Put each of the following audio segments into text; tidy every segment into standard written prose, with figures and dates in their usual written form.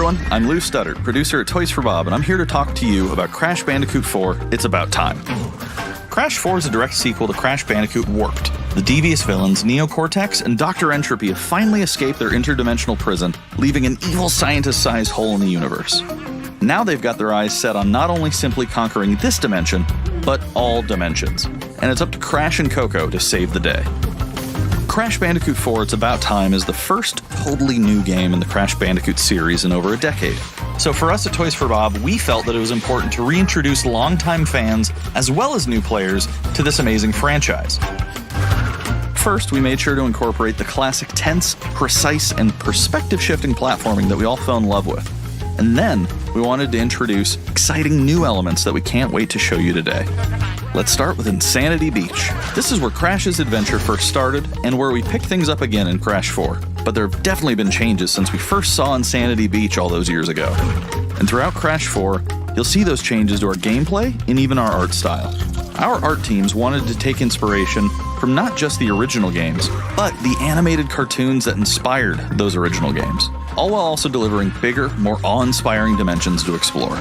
everyone, I'm Lou Studdard, producer at Toys for Bob, and I'm here to talk to you about Crash Bandicoot 4, It's About Time. Crash 4 is a direct sequel to Crash Bandicoot Warped. The devious villains, Neo-Cortex and Dr. Entropy, have finally escaped their interdimensional prison, leaving an evil scientist-sized hole in the universe. Now they've got their eyes set on not only simply conquering this dimension, but all dimensions. And it's up to Crash and Coco to save the day. Crash Bandicoot 4 It's About Time is the first totally new game in the Crash Bandicoot series in over a decade. So for us at Toys for Bob, we felt that it was important to reintroduce longtime fans, as well as new players, to this amazing franchise. First, we made sure to incorporate the classic tense, precise, and perspective-shifting platforming that we all fell in love with. And then, we wanted to introduce exciting new elements that we can't wait to show you today. Let's start with Insanity Beach. This is where Crash's adventure first started, and where we pick things up again in Crash 4. But there have definitely been changes since we first saw Insanity Beach all those years ago. And throughout Crash 4, you'll see those changes to our gameplay and even our art style. Our art teams wanted to take inspiration from not just the original games, but the animated cartoons that inspired those original games, all while also delivering bigger, more awe-inspiring dimensions to explore.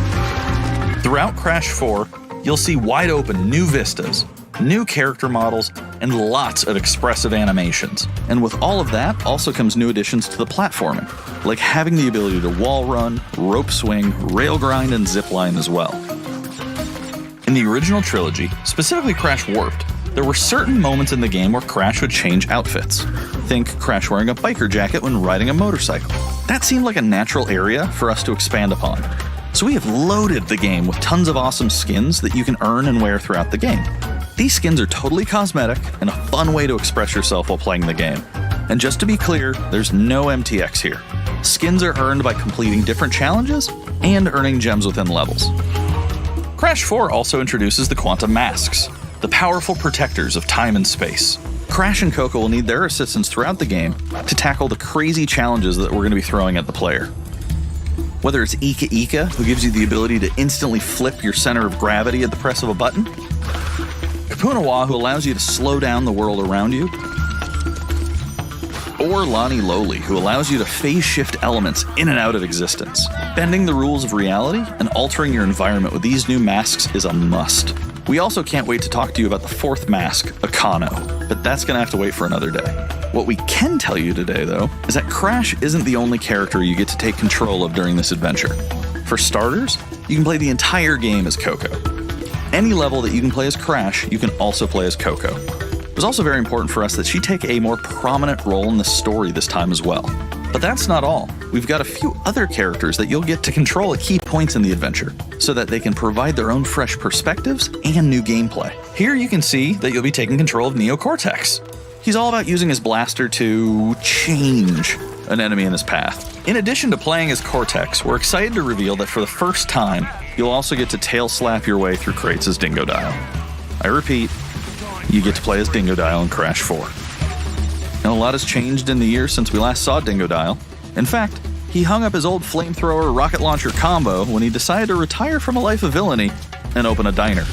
Throughout Crash 4, you'll see wide-open new vistas, new character models, and lots of expressive animations. And with all of that also comes new additions to the platforming, like having the ability to wall run, rope swing, rail grind, and zipline as well. In the original trilogy, specifically Crash Warped, there were certain moments in the game where Crash would change outfits. Think Crash wearing a biker jacket when riding a motorcycle. That seemed like a natural area for us to expand upon. So we have loaded the game with tons of awesome skins that you can earn and wear throughout the game. These skins are totally cosmetic and a fun way to express yourself while playing the game. And just to be clear, there's no MTX here. Skins are earned by completing different challenges and earning gems within levels. Crash 4 also introduces the Quantum Masks, the powerful protectors of time and space. Crash and Coco will need their assistance throughout the game to tackle the crazy challenges that we're going to be throwing at the player. Whether it's Ika Ika, who gives you the ability to instantly flip your center of gravity at the press of a button, Kapunawa, who allows you to slow down the world around you, or Lani Loli, who allows you to phase shift elements in and out of existence. Bending the rules of reality and altering your environment with these new masks is a must. We also can't wait to talk to you about the fourth mask, Akano, but that's gonna have to wait for another day. What we can tell you today, though, is that Crash isn't the only character you get to take control of during this adventure. For starters, you can play the entire game as Coco. Any level that you can play as Crash, you can also play as Coco. It was also very important for us that she take a more prominent role in the story this time as well. But that's not all. We've got a few other characters that you'll get to control at key points in the adventure, so that they can provide their own fresh perspectives and new gameplay. Here you can see that you'll be taking control of Neo-Cortex. He's all about using his blaster to change an enemy in his path. In addition to playing as Cortex, we're excited to reveal that for the first time, you'll also get to tail slap your way through crates as Dingo Dial. I repeat, you get to play as Dingo Dial in Crash 4. Now, a lot has changed in the years since we last saw Dingo Dial. In fact, he hung up his old flamethrower rocket launcher combo when he decided to retire from a life of villainy and open a diner.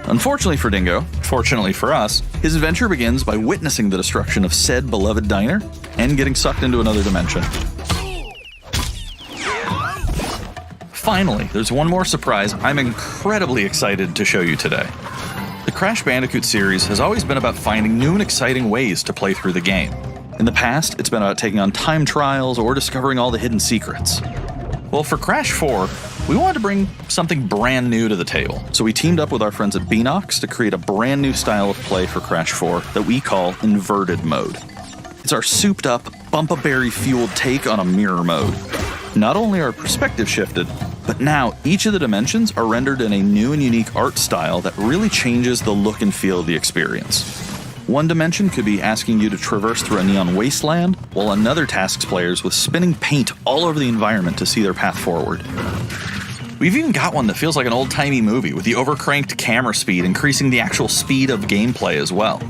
Unfortunately for Dingo, fortunately for us, his adventure begins by witnessing the destruction of said beloved diner and getting sucked into another dimension. Finally, there's one more surprise I'm incredibly excited to show you today. The Crash Bandicoot series has always been about finding new and exciting ways to play through the game. In the past, it's been about taking on time trials or discovering all the hidden secrets. Well, for Crash 4, we wanted to bring something brand new to the table, so we teamed up with our friends at Beanox to create a brand new style of play for Crash 4 that we call Inverted Mode. It's our souped-up, bumpa-berry-fueled take on a mirror mode. Not only are perspective shifted, but now each of the dimensions are rendered in a new and unique art style that really changes the look and feel of the experience. One dimension could be asking you to traverse through a neon wasteland, while another tasks players with spinning paint all over the environment to see their path forward. We've even got one that feels like an old-timey movie, with the overcranked camera speed increasing the actual speed of gameplay as well.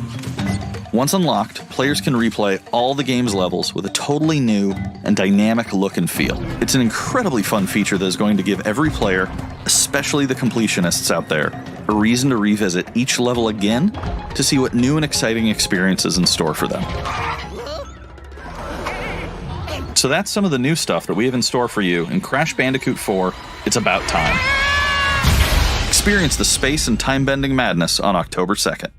Once unlocked, players can replay all the game's levels with a totally new and dynamic look and feel. It's an incredibly fun feature that is going to give every player, especially the completionists out there, a reason to revisit each level again to see what new and exciting experiences in store for them. So that's some of the new stuff that we have in store for you in Crash Bandicoot 4, It's About Time. Experience the space and time-bending madness on October 2nd.